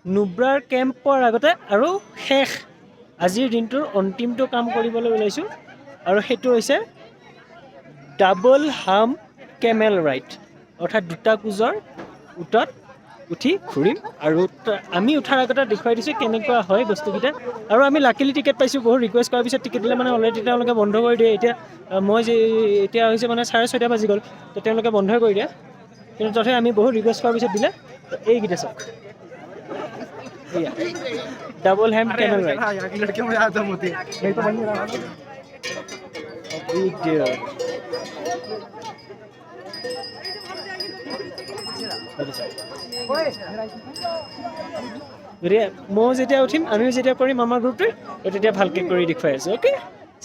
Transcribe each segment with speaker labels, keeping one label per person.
Speaker 1: নুব্ৰাৰ কেম্পৰ আগতে আৰু শেষ আজিৰ দিনটোৰ অন্তিমটো কাম কৰিবলৈ ওলাইছোঁ আৰু সেইটো হৈছে ডাবল হাম কেমেল ৰাইড অৰ্থাৎ দুটা কোজৰ উটত উঠি ঘূৰিম আৰু আমি উঠাৰ আগতে দেখুৱাই দিছোঁ কেনেকুৱা হয় বস্তুকেইটা আৰু আমি লাকিলি টিকেট পাইছোঁ বহুত ৰিকুৱেষ্ট কৰাৰ পিছত টিকেট দিলে মানে অলৰেডি তেওঁলোকে বন্ধ কৰি দিয়ে এতিয়া মই যে এতিয়া হৈছে মানে 6:30 বাজি গ'ল তো তেওঁলোকে বন্ধই কৰি দিয়ে কিন্তু তথাপি আমি বহুত ৰিকুৱেষ্ট কৰাৰ পিছত দিলে এইকেইটা চাওক डबल हैम कैमल राइड
Speaker 2: की लड़कियों में आदम होती है नहीं तो वहीं रहा মই যেতিয়া উঠিম আমিও যেতিয়া কৰিম আমাৰ গ্ৰুপটোৱে তেতিয়া ভালকৈ কৰি দেখুৱাই আছোঁ okay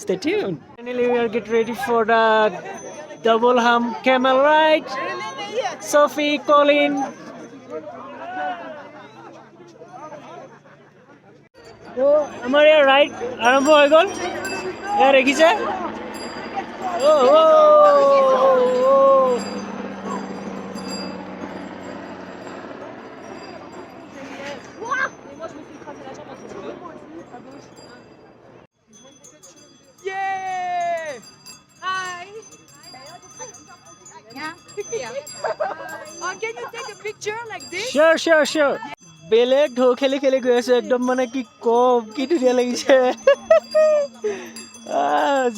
Speaker 2: stay tune finally we are get ready for the double hump camel ride Safi Colin তো আমাৰ ইয়াৰ ৰাইড আৰম্ভ হৈ গ'ল এয়া দেখিছে
Speaker 3: Can you take a picture like this?
Speaker 1: Sure. বেলেগ ঢৌ খেলি খেলি গৈ আছে একদম মানে কি কম কি ধুনীয়া লাগিছে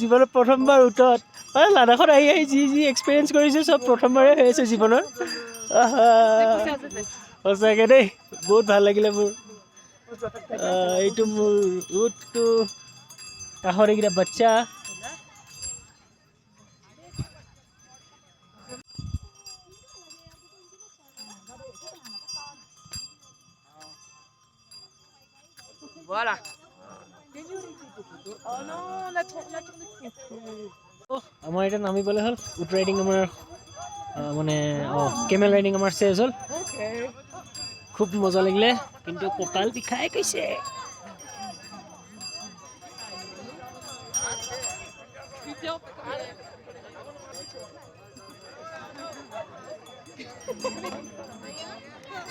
Speaker 1: জীৱনত প্ৰথমবাৰ উটত মানে লাডাখত আহি আহি যি এক্সপিৰিয়েঞ্চ কৰিছে চব প্ৰথমবাৰে হৈ আছে জীৱনত সঁচাকৈ দেই বহুত ভাল লাগিলে মোৰ এইটো মোৰ উটটো কাষৰ এইকেইটা বাচ্চা
Speaker 3: Voilà. Oh non, la tourne
Speaker 1: আমাৰ এতিয়া নামিবলৈ হ'ল উট ৰাইডিং আমাৰ মানে কেমেল ৰাইডিং আমাৰ চেজ হ'ল খুব মজা লাগিলে কিন্তু কঁকাল বিষাই গৈছে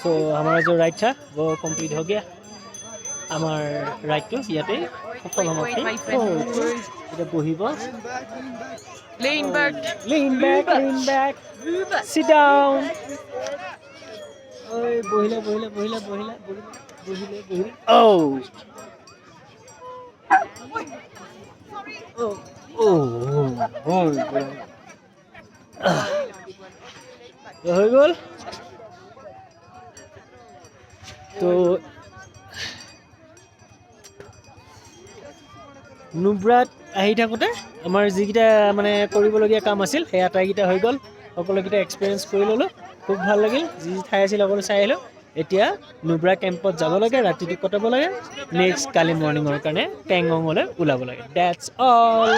Speaker 1: तो हमारा जो राइड था वो कंप्लीट हो गया আমার রাইটটো ইয়াতে সফল সমাপ্তি এটা বহিব
Speaker 3: Lean back.
Speaker 1: lean back sit down ওই বহিলে হৈ গ'ল তো নুব্ৰাত আহি থাকোঁতে আমাৰ যিকেইটা মানে কৰিবলগীয়া কাম আছিল সেই আটাইকেইটা হৈ গ'ল সকলোকেইটা এক্সপিৰিয়েঞ্চ কৰি ল'লোঁ খুব ভাল লাগিল যি ঠাই আছিল সকলো চাই আহিলোঁ এতিয়া নুব্ৰা কেম্পত যাব লাগে ৰাতিটো কটাব লাগে নেক্সট কালি মৰ্ণিঙৰ কাৰণে পেংগঙলৈ ওলাব লাগে ডেটছ অল